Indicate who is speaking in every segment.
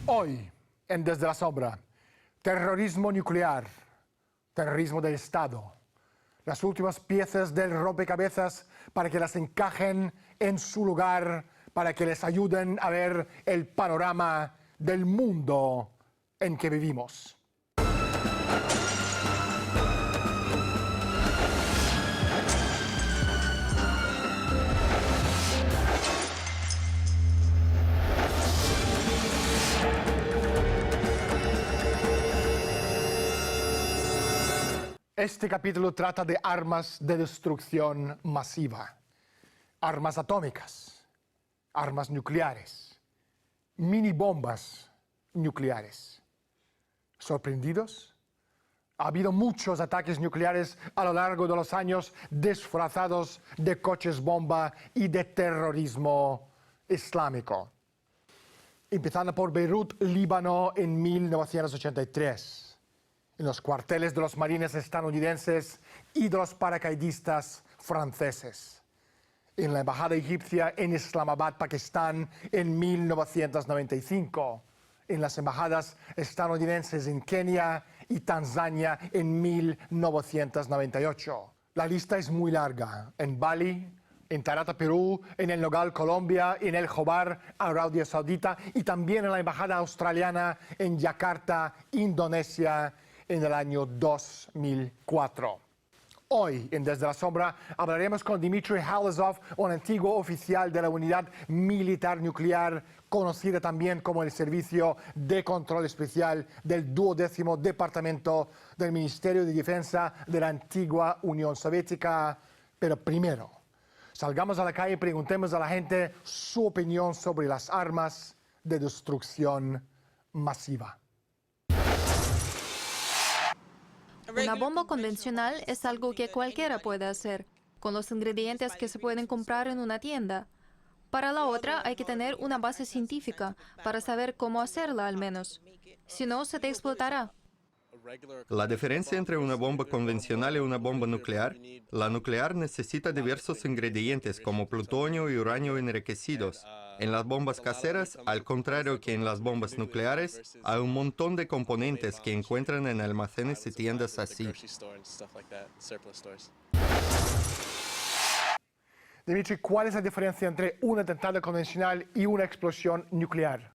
Speaker 1: Hoy, en Desde la Sombra, terrorismo nuclear, terrorismo del Estado. Las últimas piezas del rompecabezas para que las encajen en su lugar, para que les ayuden a ver el panorama del mundo en que vivimos. Este capítulo trata de armas de destrucción masiva, armas atómicas, armas nucleares, mini bombas nucleares. ¿Sorprendidos? Ha habido muchos ataques nucleares a lo largo de los años disfrazados de coches bomba y de terrorismo islámico. Empezando por Beirut, Líbano, en 1983. En los cuarteles de los marines estadounidenses y de los paracaidistas franceses. En la embajada egipcia en Islamabad, Pakistán, en 1995. En las embajadas estadounidenses en Kenia y Tanzania en 1998. La lista es muy larga. En Bali, en Tarata, Perú, en El Nogal, Colombia, en El Jobar, Arabia Saudita y también en la embajada australiana en Yakarta, Indonesia, en el año 2004. Hoy, en Desde la Sombra, hablaremos con Dmitry Halazov, un antiguo oficial de la unidad militar nuclear, conocida también como el Servicio de Control Especial del 12º Departamento del Ministerio de Defensa de la antigua Unión Soviética. Pero primero, salgamos a la calle y preguntemos a la gente su opinión sobre las armas de destrucción masiva.
Speaker 2: Una bomba convencional es algo que cualquiera puede hacer, con los ingredientes que se pueden comprar en una tienda. Para la otra hay que tener una base científica para saber cómo hacerla al menos. Si no, se te explotará.
Speaker 3: La diferencia entre una bomba convencional y una bomba nuclear: la nuclear necesita diversos ingredientes como plutonio y uranio enriquecidos. En las bombas caseras, al contrario que en las bombas nucleares, hay un montón de componentes que encuentran en almacenes y tiendas así.
Speaker 1: Dmitry, ¿cuál es la diferencia entre un atentado convencional y una explosión nuclear?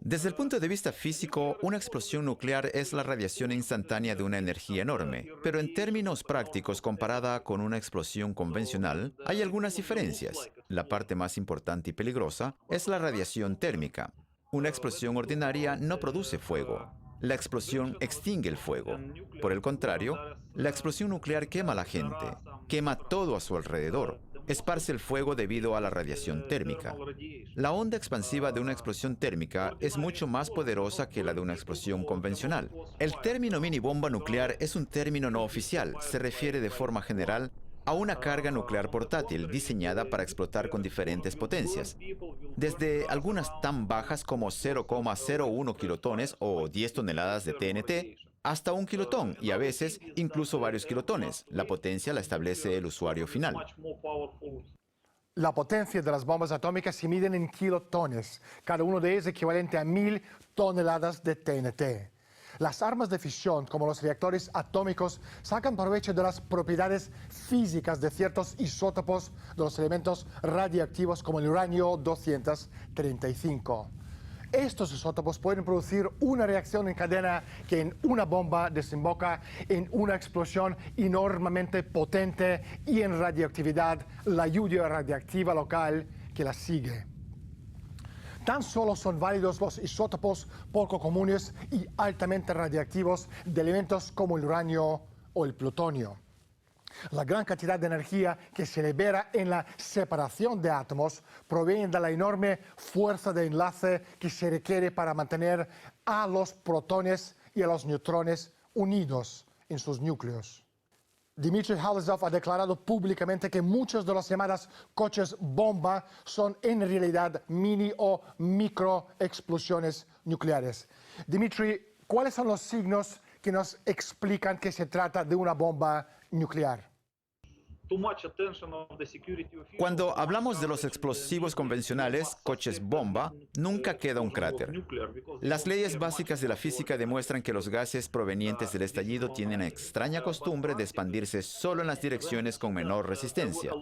Speaker 4: Desde el punto de vista físico, una explosión nuclear es la radiación instantánea de una energía enorme. Pero en términos prácticos, comparada con una explosión convencional, hay algunas diferencias. La parte más importante y peligrosa es la radiación térmica. Una explosión ordinaria no produce fuego. La explosión extingue el fuego. Por el contrario, la explosión nuclear quema a la gente, quema todo a su alrededor, esparce el fuego debido a la radiación térmica. La onda expansiva de una explosión térmica es mucho más poderosa que la de una explosión convencional. El término mini bomba nuclear es un término no oficial. Se refiere de forma general a una carga nuclear portátil diseñada para explotar con diferentes potencias, desde algunas tan bajas como 0,01 kilotones o 10 toneladas de TNT, hasta 1 kilotón y a veces incluso varios kilotones. La potencia la establece el usuario final.
Speaker 1: La potencia de las bombas atómicas se miden en kilotones, cada uno de ellos equivalente a 1000 toneladas de TNT. Las armas de fisión, como los reactores atómicos, sacan provecho de las propiedades físicas de ciertos isótopos de los elementos radiactivos como el uranio 235. Estos isótopos pueden producir una reacción en cadena que en una bomba desemboca en una explosión enormemente potente y en radioactividad, la lluvia radiactiva local que la sigue. Tan solo son válidos los isótopos poco comunes y altamente radiactivos de elementos como el uranio o el plutonio. La gran cantidad de energía que se libera en la separación de átomos proviene de la enorme fuerza de enlace que se requiere para mantener a los protones y a los neutrones unidos en sus núcleos. Dmitry Halazov ha declarado públicamente que muchos de los llamados coches bomba son en realidad mini o micro explosiones nucleares. Dmitry, ¿cuáles son los signos que nos explican que se trata de una bomba nuclear?
Speaker 4: Cuando hablamos de los explosivos convencionales, coches bomba, nunca queda un cráter. Las leyes básicas de la física demuestran que los gases provenientes del estallido tienen la extraña costumbre de expandirse solo en las direcciones con menor resistencia.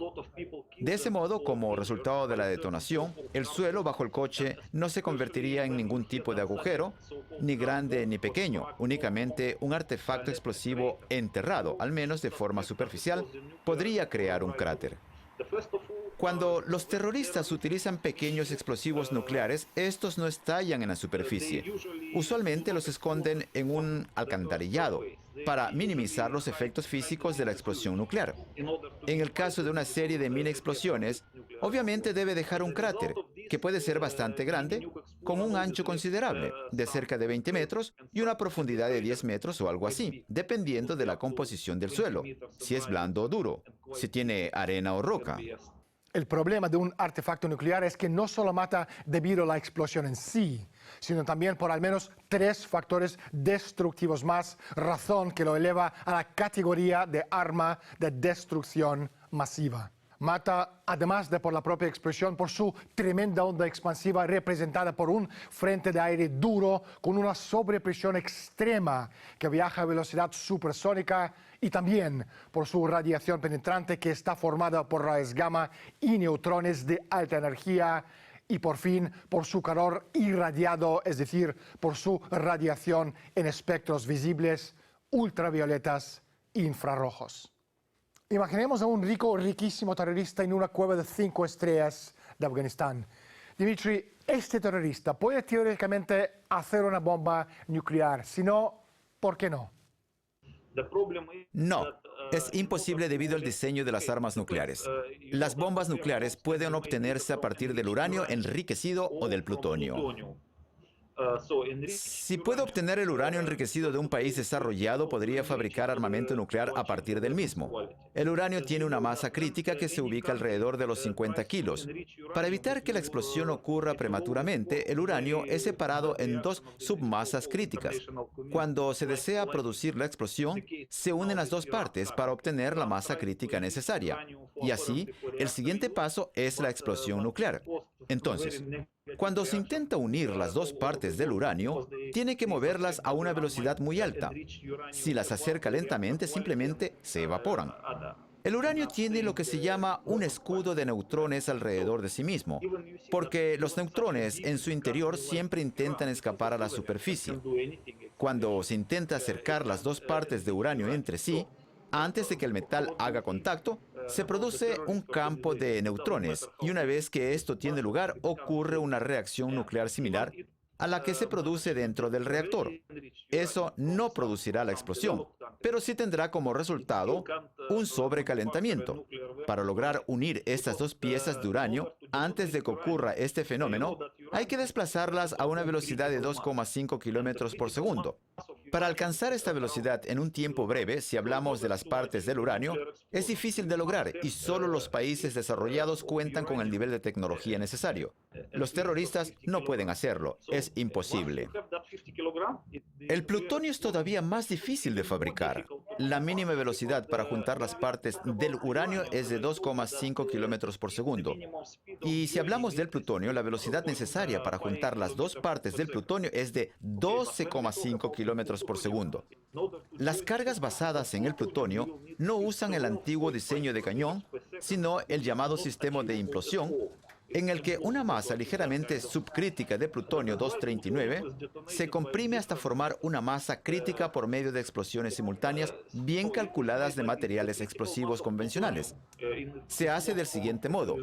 Speaker 4: De ese modo, como resultado de la detonación, el suelo bajo el coche no se convertiría en ningún tipo de agujero, ni grande ni pequeño, únicamente un artefacto explosivo enterrado, al menos de forma superficial, podría crear un cráter. Cuando los terroristas utilizan pequeños explosivos nucleares, estos no estallan en la superficie. Usualmente los esconden en un alcantarillado para minimizar los efectos físicos de la explosión nuclear. En el caso de una serie de mini explosiones, obviamente debe dejar un cráter, que puede ser bastante grande, con un ancho considerable, de cerca de 20 metros, y una profundidad de 10 metros o algo así, dependiendo de la composición del suelo, si es blando o duro, si tiene arena o roca.
Speaker 1: El problema de un artefacto nuclear es que no solo mata debido a la explosión en sí, sino también por al menos 3 factores destructivos más, razón que lo eleva a la categoría de arma de destrucción masiva. Mata, además de por la propia explosión, por su tremenda onda expansiva representada por un frente de aire duro con una sobrepresión extrema que viaja a velocidad supersónica, y también por su radiación penetrante que está formada por rayos gamma y neutrones de alta energía, y por fin por su calor irradiado, es decir, por su radiación en espectros visibles, ultravioletas e infrarrojos. Imaginemos a un riquísimo terrorista en una cueva de 5 estrellas de Afganistán. Dimitri, este terrorista puede teóricamente hacer una bomba nuclear. Si no, ¿por qué no?
Speaker 4: No, es imposible debido al diseño de las armas nucleares. Las bombas nucleares pueden obtenerse a partir del uranio enriquecido o del plutonio. Si puede obtener el uranio enriquecido de un país desarrollado, podría fabricar armamento nuclear a partir del mismo. El uranio tiene una masa crítica que se ubica alrededor de los 50 kilos. Para evitar que la explosión ocurra prematuramente, el uranio es separado en 2 submasas críticas. Cuando se desea producir la explosión, se unen las 2 partes para obtener la masa crítica necesaria. Y así, el siguiente paso es la explosión nuclear. Entonces, cuando se intenta unir las 2 partes del uranio, tiene que moverlas a una velocidad muy alta. Si las acerca lentamente, simplemente se evaporan. El uranio tiene lo que se llama un escudo de neutrones alrededor de sí mismo, porque los neutrones en su interior siempre intentan escapar a la superficie. Cuando se intenta acercar las 2 partes de uranio entre sí, antes de que el metal haga contacto, se produce un campo de neutrones, y una vez que esto tiene lugar, ocurre una reacción nuclear similar a la que se produce dentro del reactor. Eso no producirá la explosión, pero sí tendrá como resultado un sobrecalentamiento. Para lograr unir estas 2 piezas de uranio, antes de que ocurra este fenómeno, hay que desplazarlas a una velocidad de 2,5 kilómetros por segundo. Para alcanzar esta velocidad en un tiempo breve, si hablamos de las partes del uranio, es difícil de lograr y solo los países desarrollados cuentan con el nivel de tecnología necesario. Los terroristas no pueden hacerlo, es imposible. El plutonio es todavía más difícil de fabricar. La mínima velocidad para juntar las partes del uranio es de 2,5 kilómetros por segundo. Y si hablamos del plutonio, la velocidad necesaria para juntar las 2 partes del plutonio es de 12,5 kilómetros por segundo. Las cargas basadas en el plutonio no usan el antiguo diseño de cañón, sino el llamado sistema de implosión, en el que una masa ligeramente subcrítica de plutonio 239 se comprime hasta formar una masa crítica por medio de explosiones simultáneas bien calculadas de materiales explosivos convencionales. Se hace del siguiente modo.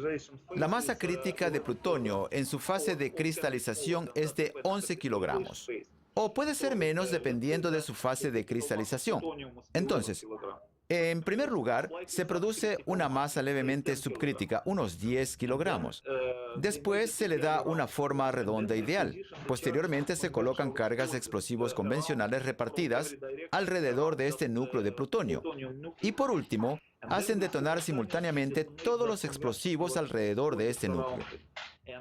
Speaker 4: La masa crítica de plutonio en su fase de cristalización es de 11 kilogramos. O puede ser menos dependiendo de su fase de cristalización. Entonces, en primer lugar, se produce una masa levemente subcrítica, unos 10 kilogramos. Después se le da una forma redonda ideal. Posteriormente se colocan cargas de explosivos convencionales repartidas alrededor de este núcleo de plutonio. Y por último, hacen detonar simultáneamente todos los explosivos alrededor de este núcleo.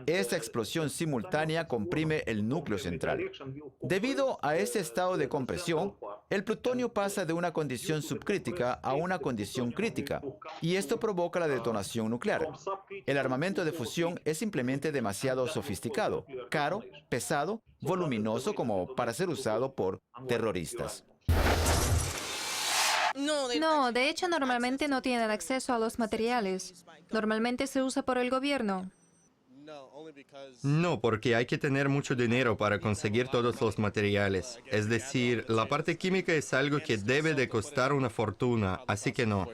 Speaker 4: Esta explosión simultánea comprime el núcleo central. Debido a este estado de compresión, el plutonio pasa de una condición subcrítica a una condición crítica, y esto provoca la detonación nuclear. El armamento de fusión es simplemente demasiado sofisticado, caro, pesado, voluminoso como para ser usado por terroristas.
Speaker 2: No, de hecho normalmente no tienen acceso a los materiales. Normalmente se usa por el gobierno.
Speaker 3: No, porque hay que tener mucho dinero para conseguir todos los materiales. Es decir, la parte química es algo que debe de costar una fortuna, así que no.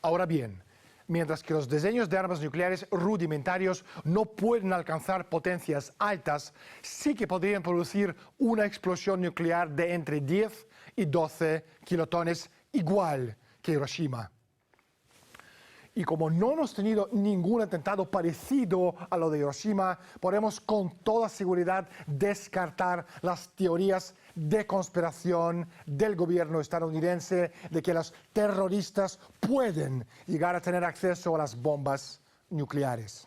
Speaker 1: Ahora bien, mientras que los diseños de armas nucleares rudimentarios no pueden alcanzar potencias altas, sí que podrían producir una explosión nuclear de entre 10 y 12 kilotones, igual que Hiroshima. Y como no hemos tenido ningún atentado parecido a lo de Hiroshima, podemos con toda seguridad descartar las teorías de conspiración del gobierno estadounidense de que los terroristas pueden llegar a tener acceso a las bombas nucleares.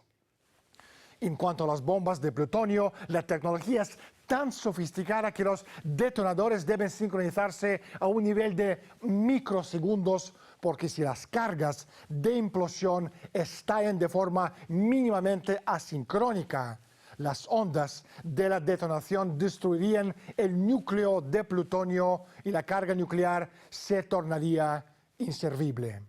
Speaker 1: En cuanto a las bombas de plutonio, la tecnología es tan sofisticada que los detonadores deben sincronizarse a un nivel de microsegundos, porque si las cargas de implosión estallan de forma mínimamente asincrónica, las ondas de la detonación destruirían el núcleo de plutonio y la carga nuclear se tornaría inservible.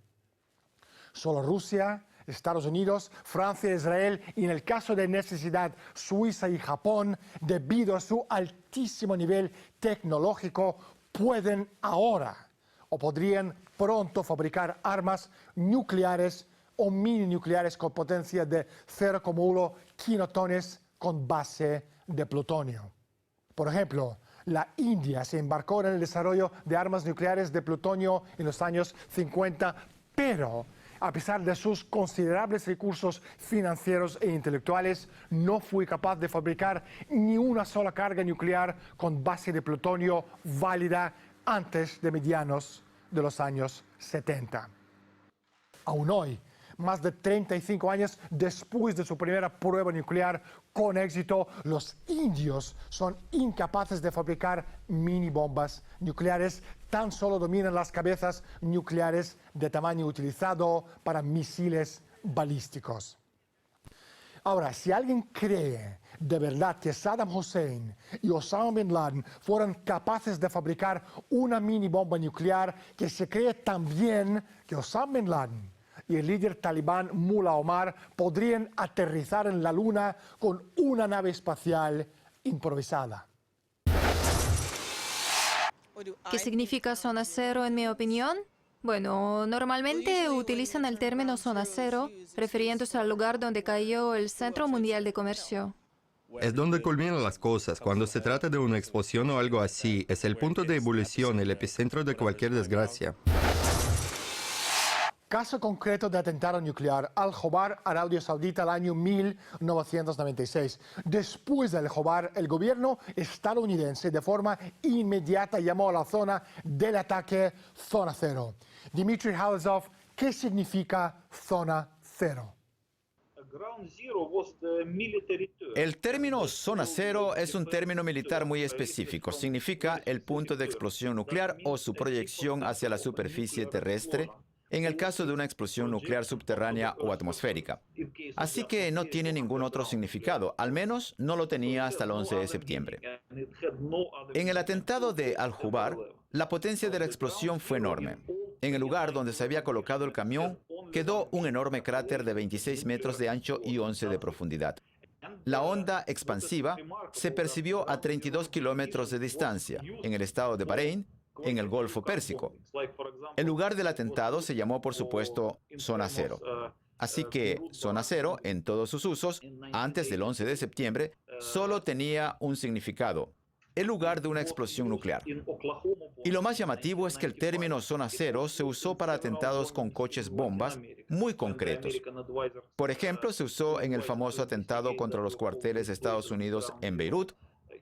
Speaker 1: Solo Rusia, Estados Unidos, Francia, Israel y en el caso de necesidad Suiza y Japón, debido a su altísimo nivel tecnológico, pueden ahora o podrían pronto fabricar armas nucleares o mini nucleares con potencia de 0,1 kilotones con base de plutonio. Por ejemplo, la India se embarcó en el desarrollo de armas nucleares de plutonio en los años 50, pero a pesar de sus considerables recursos financieros e intelectuales, no fue capaz de fabricar ni una sola carga nuclear con base de plutonio válida antes de medianos de los años 70. Aún hoy, más de 35 años después de su primera prueba nuclear con éxito, los indios son incapaces de fabricar mini bombas nucleares, tan solo dominan las cabezas nucleares de tamaño utilizado para misiles balísticos. Ahora, si alguien cree de verdad que Saddam Hussein y Osama Bin Laden fueran capaces de fabricar una mini bomba nuclear, que se cree también que Osama Bin Laden y el líder talibán Mullah Omar podrían aterrizar en la Luna con una nave espacial improvisada.
Speaker 2: ¿Qué significa zona cero en mi opinión? Bueno, normalmente utilizan el término zona cero refiriéndose al lugar donde cayó el Centro Mundial de Comercio.
Speaker 3: Es donde culminan las cosas. Cuando se trata de una explosión o algo así, es el punto de ebullición, el epicentro de cualquier desgracia.
Speaker 1: Caso concreto de atentado nuclear, Al-Khobar, Arabia Saudita, el año 1996. Después del Khobar, el gobierno estadounidense de forma inmediata llamó a la zona del ataque Zona Cero. Dmitry Halazov, ¿qué significa Zona Cero?
Speaker 4: El término zona cero es un término militar muy específico. Significa el punto de explosión nuclear o su proyección hacia la superficie terrestre, en el caso de una explosión nuclear subterránea o atmosférica. Así que no tiene ningún otro significado, al menos no lo tenía hasta el 11 de septiembre. En el atentado de Al-Khobar, la potencia de la explosión fue enorme. En el lugar donde se había colocado el camión, quedó un enorme cráter de 26 metros de ancho y 11 de profundidad. La onda expansiva se percibió a 32 kilómetros de distancia, en el estado de Bahrein, en el Golfo Pérsico. El lugar del atentado se llamó, por supuesto, Zona Cero. Así que Zona Cero, en todos sus usos, antes del 11 de septiembre, solo tenía un significado: el lugar de una explosión nuclear. Y lo más llamativo es que el término Zona Cero se usó para atentados con coches bombas muy concretos. Por ejemplo, se usó en el famoso atentado contra los cuarteles de Estados Unidos en Beirut,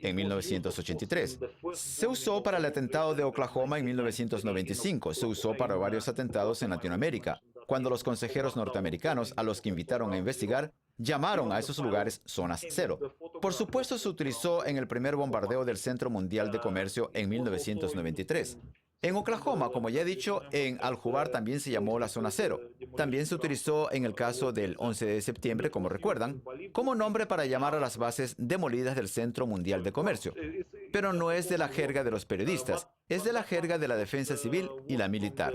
Speaker 4: en 1983. Se usó para el atentado de Oklahoma en 1995. Se usó para varios atentados en Latinoamérica, cuando los consejeros norteamericanos a los que invitaron a investigar llamaron a esos lugares zonas cero. Por supuesto, se utilizó en el primer bombardeo del Centro Mundial de Comercio en 1993. En Oklahoma, como ya he dicho, en Al-Jubar también se llamó la zona cero. También se utilizó en el caso del 11 de septiembre, como recuerdan, como nombre para llamar a las bases demolidas del Centro Mundial de Comercio. Pero no es de la jerga de los periodistas, es de la jerga de la defensa civil y la militar.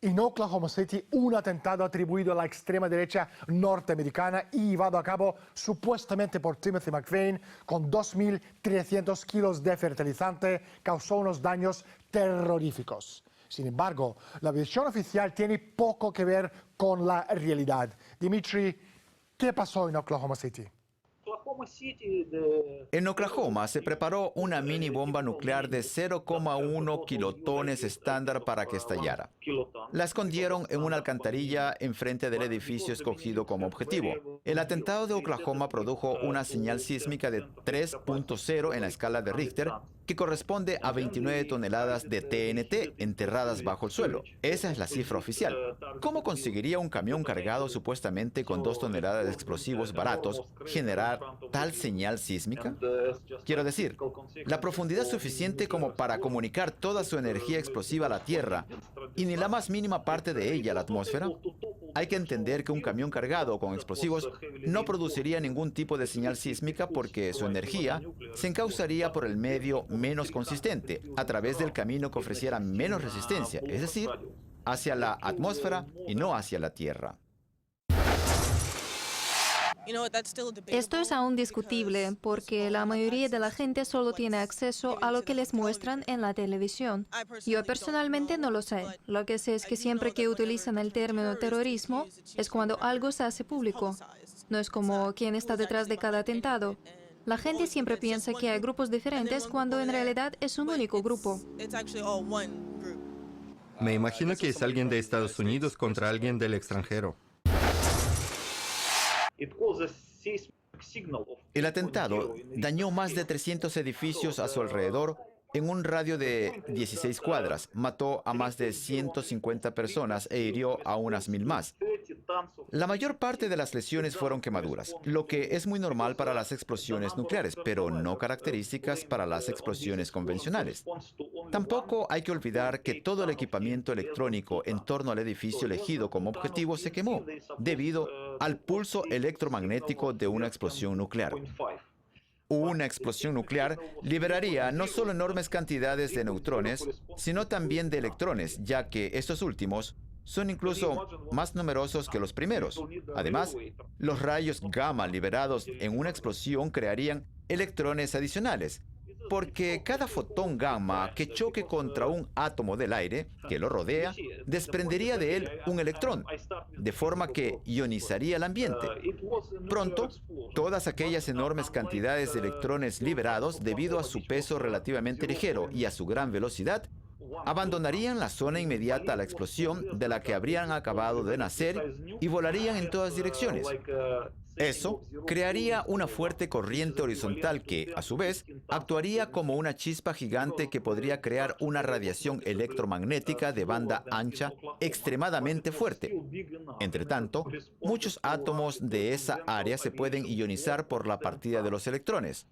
Speaker 1: En Oklahoma City, un atentado atribuido a la extrema derecha norteamericana y llevado a cabo supuestamente por Timothy McVeigh con 2.300 kilos de fertilizante causó unos daños terroríficos. Sin embargo, la versión oficial tiene poco que ver con la realidad. Dimitri, ¿qué pasó en Oklahoma City?
Speaker 4: En Oklahoma se preparó una mini bomba nuclear de 0,1 kilotones estándar para que estallara. La escondieron en una alcantarilla enfrente del edificio escogido como objetivo. El atentado de Oklahoma produjo una señal sísmica de 3.0 en la escala de Richter, que corresponde a 29 toneladas de TNT enterradas bajo el suelo. Esa es la cifra oficial. ¿Cómo conseguiría un camión cargado supuestamente con 2 toneladas de explosivos baratos generar tal señal sísmica? Quiero decir, la profundidad suficiente como para comunicar toda su energía explosiva a la Tierra y ni la más mínima parte de ella a la atmósfera. Hay que entender que un camión cargado con explosivos no produciría ningún tipo de señal sísmica porque su energía se encauzaría por el medio menos consistente, a través del camino que ofreciera menos resistencia, es decir, hacia la atmósfera y no hacia la Tierra.
Speaker 2: Esto es aún discutible porque la mayoría de la gente solo tiene acceso a lo que les muestran en la televisión. Yo personalmente no lo sé. Lo que sé es que siempre que utilizan el término terrorismo es cuando algo se hace público. No es como quién está detrás de cada atentado. La gente siempre piensa que hay grupos diferentes cuando en realidad es un único grupo.
Speaker 3: Me imagino que es alguien de Estados Unidos contra alguien del extranjero.
Speaker 4: El atentado dañó más de 300 edificios a su alrededor en un radio de 16 cuadras, mató a más de 150 personas e hirió a unas 1000 más. La mayor parte de las lesiones fueron quemaduras, lo que es muy normal para las explosiones nucleares, pero no características para las explosiones convencionales. Tampoco hay que olvidar que todo el equipamiento electrónico en torno al edificio elegido como objetivo se quemó, debido al pulso electromagnético de una explosión nuclear. Una explosión nuclear liberaría no solo enormes cantidades de neutrones, sino también de electrones, ya que estos últimos son incluso más numerosos que los primeros. Además, los rayos gamma liberados en una explosión crearían electrones adicionales, porque cada fotón gamma que choque contra un átomo del aire que lo rodea desprendería de él un electrón, de forma que ionizaría el ambiente. Pronto, todas aquellas enormes cantidades de electrones liberados, debido a su peso relativamente ligero y a su gran velocidad, abandonarían la zona inmediata a la explosión de la que habrían acabado de nacer y volarían en todas direcciones. Eso crearía una fuerte corriente horizontal que, a su vez, actuaría como una chispa gigante que podría crear una radiación electromagnética de banda ancha extremadamente fuerte. Entre tanto, muchos átomos de esa área se pueden ionizar por la partida de los electrones.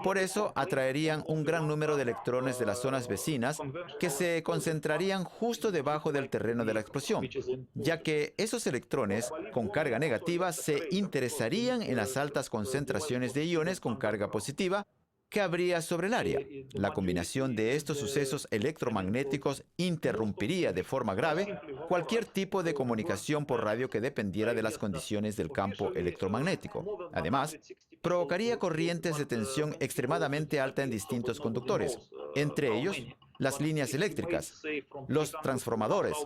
Speaker 4: Por eso, atraerían un gran número de electrones de las zonas vecinas que se concentrarían justo debajo del terreno de la explosión, ya que esos electrones con carga negativa se interesarían en las altas concentraciones de iones con carga positiva que habría sobre el área. La combinación de estos sucesos electromagnéticos interrumpiría de forma grave cualquier tipo de comunicación por radio que dependiera de las condiciones del campo electromagnético. Además, provocaría corrientes de tensión extremadamente alta en distintos conductores, entre ellos las líneas eléctricas, los transformadores,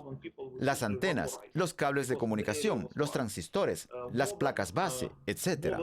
Speaker 4: las antenas, los cables de comunicación, los transistores, las placas base, etc.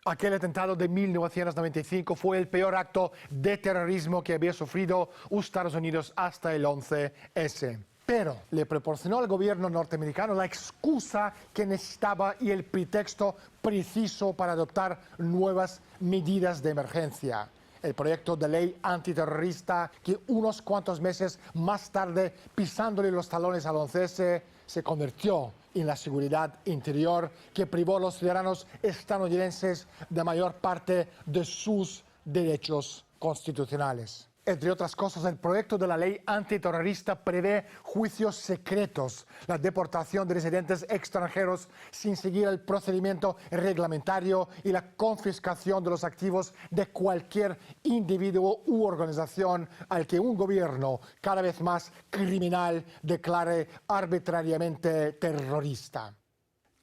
Speaker 1: Aquel atentado de 1995 fue el peor acto de terrorismo que había sufrido Estados Unidos hasta el 11S. pero le proporcionó al gobierno norteamericano la excusa que necesitaba y el pretexto preciso para adoptar nuevas medidas de emergencia. El proyecto de ley antiterrorista que unos cuantos meses más tarde, pisándole los talones al 11S, se convirtió en la seguridad interior que privó a los ciudadanos estadounidenses de mayor parte de sus derechos constitucionales. Entre otras cosas, el proyecto de la ley antiterrorista prevé juicios secretos, la deportación de residentes extranjeros sin seguir el procedimiento reglamentario y la confiscación de los activos de cualquier individuo u organización al que un gobierno cada vez más criminal declare arbitrariamente terrorista.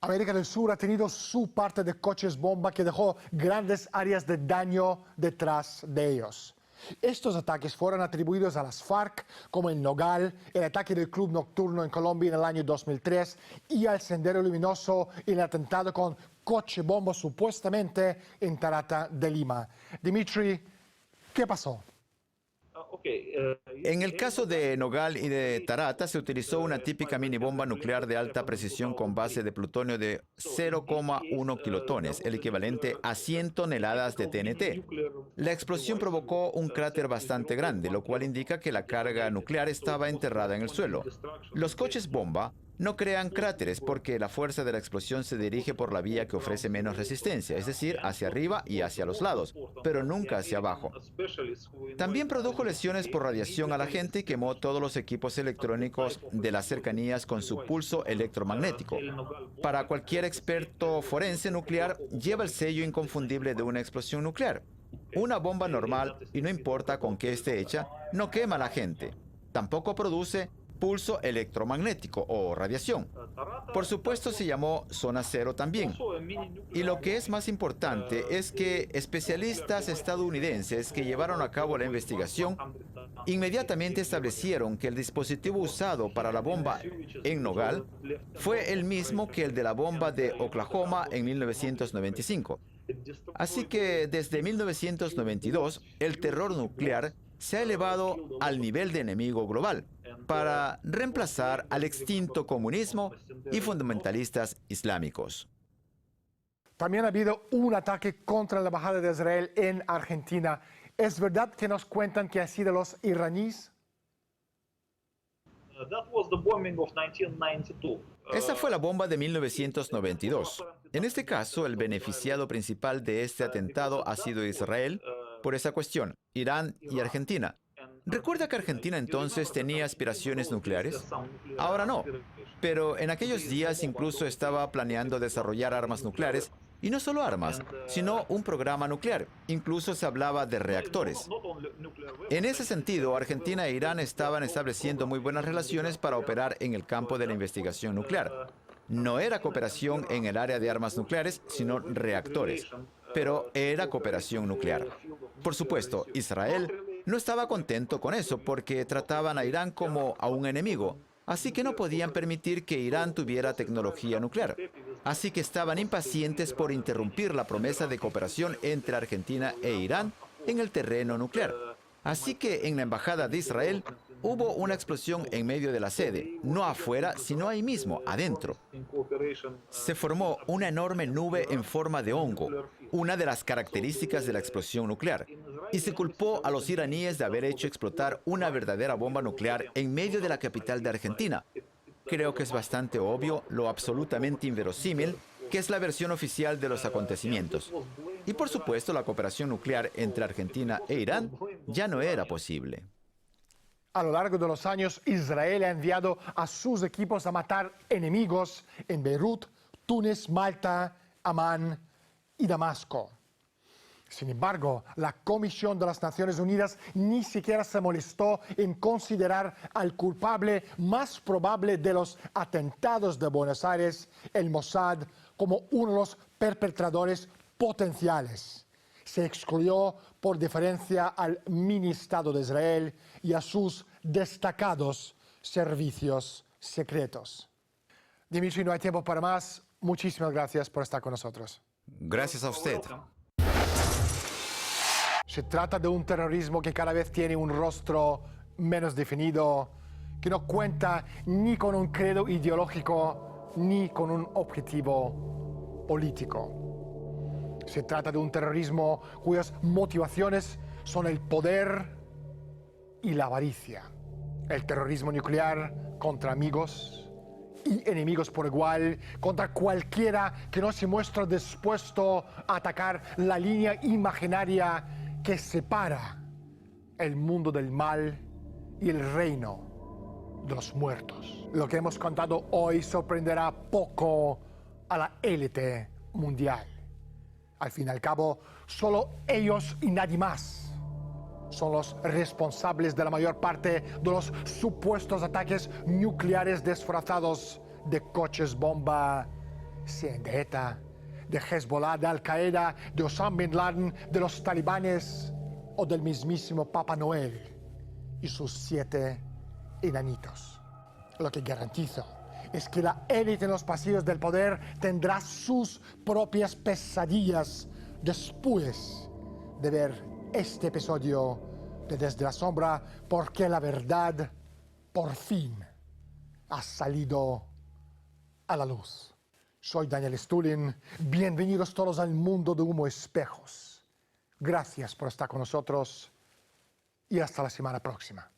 Speaker 1: América del Sur ha tenido su parte de coches bomba que dejó grandes áreas de daño detrás de ellos. Estos ataques fueron atribuidos a las FARC, como en Nogal, el ataque del Club Nocturno en Colombia en el año 2003 y al Sendero Luminoso en el atentado con coche bomba supuestamente en Tarata de Lima. Dimitri, ¿qué pasó?
Speaker 4: En el caso de Nogal y de Tarata se utilizó una típica mini bomba nuclear de alta precisión con base de plutonio de 0,1 kilotones, el equivalente a 100 toneladas de TNT. La explosión provocó un cráter bastante grande, lo cual indica que la carga nuclear estaba enterrada en el suelo. Los coches bomba no crean cráteres porque la fuerza de la explosión se dirige por la vía que ofrece menos resistencia, es decir, hacia arriba y hacia los lados, pero nunca hacia abajo. También produjo lesiones por radiación a la gente y quemó todos los equipos electrónicos de las cercanías con su pulso electromagnético. Para cualquier experto forense nuclear, lleva el sello inconfundible de una explosión nuclear. Una bomba normal, y no importa con qué esté hecha, no quema a la gente. Tampoco produce pulso electromagnético o radiación. Por supuesto se llamó zona cero también. Y lo que es más importante es que especialistas estadounidenses que llevaron a cabo la investigación inmediatamente establecieron que el dispositivo usado para la bomba en Nogal fue el mismo que el de la bomba de Oklahoma en 1995. Así que desde 1992 el terror nuclear se ha elevado al nivel de enemigo global para reemplazar al extinto comunismo y fundamentalistas islámicos.
Speaker 1: También ha habido un ataque contra la embajada de Israel en Argentina. ¿Es verdad que nos cuentan que ha sido los iraníes?
Speaker 4: Esa fue la bomba de 1992. En este caso, el beneficiado principal de este atentado ha sido Israel por esa cuestión, Irán y Argentina. ¿Recuerda que Argentina entonces tenía aspiraciones nucleares? Ahora no, pero en aquellos días incluso estaba planeando desarrollar armas nucleares, y no solo armas, sino un programa nuclear. Incluso se hablaba de reactores. En ese sentido, Argentina e Irán estaban estableciendo muy buenas relaciones para operar en el campo de la investigación nuclear. No era cooperación en el área de armas nucleares, sino reactores, pero era cooperación nuclear. Por supuesto, Israel no estaba contento con eso porque trataban a Irán como a un enemigo, así que no podían permitir que Irán tuviera tecnología nuclear. Así que estaban impacientes por interrumpir la promesa de cooperación entre Argentina e Irán en el terreno nuclear. Así que en la embajada de Israel hubo una explosión en medio de la sede, no afuera, sino ahí mismo, adentro. Se formó una enorme nube en forma de hongo, una de las características de la explosión nuclear, y se culpó a los iraníes de haber hecho explotar una verdadera bomba nuclear en medio de la capital de Argentina. Creo que es bastante obvio, lo absolutamente inverosímil, que es la versión oficial de los acontecimientos. Y por supuesto, la cooperación nuclear entre Argentina e Irán ya no era posible.
Speaker 1: A lo largo de los años, Israel ha enviado a sus equipos a matar enemigos en Beirut, Túnez, Malta, Amán y Damasco. Sin embargo, la Comisión de las Naciones Unidas ni siquiera se molestó en considerar al culpable más probable de los atentados de Buenos Aires, el Mossad, como uno de los perpetradores potenciales. Se excluyó por deferencia al mini Estado de Israel y a sus destacados servicios secretos. Dimitri, no hay tiempo para más. Muchísimas gracias por estar con nosotros.
Speaker 4: Gracias a usted.
Speaker 1: Se trata de un terrorismo que cada vez tiene un rostro menos definido, que no cuenta ni con un credo ideológico ni con un objetivo político. Se trata de un terrorismo cuyas motivaciones son el poder y la avaricia. El terrorismo nuclear contra amigos y enemigos por igual, contra cualquiera que no se muestre dispuesto a atacar la línea imaginaria que separa el mundo del mal y el reino de los muertos. Lo que hemos contado hoy sorprenderá poco a la élite mundial. Al fin y al cabo, solo ellos y nadie más son los responsables de la mayor parte de los supuestos ataques nucleares disfrazados de coches bomba, sean de ETA, de Hezbollah, de Al-Qaeda, de Osama Bin Laden, de los talibanes o del mismísimo Papá Noel y sus 7 enanitos. Lo que garantizo es que la élite en los pasillos del poder tendrá sus propias pesadillas después de ver este episodio de Desde la Sombra, porque la verdad por fin ha salido a la luz. Soy Daniel Stulin. Bienvenidos todos al mundo de Humo Espejos. Gracias por estar con nosotros y hasta la semana próxima.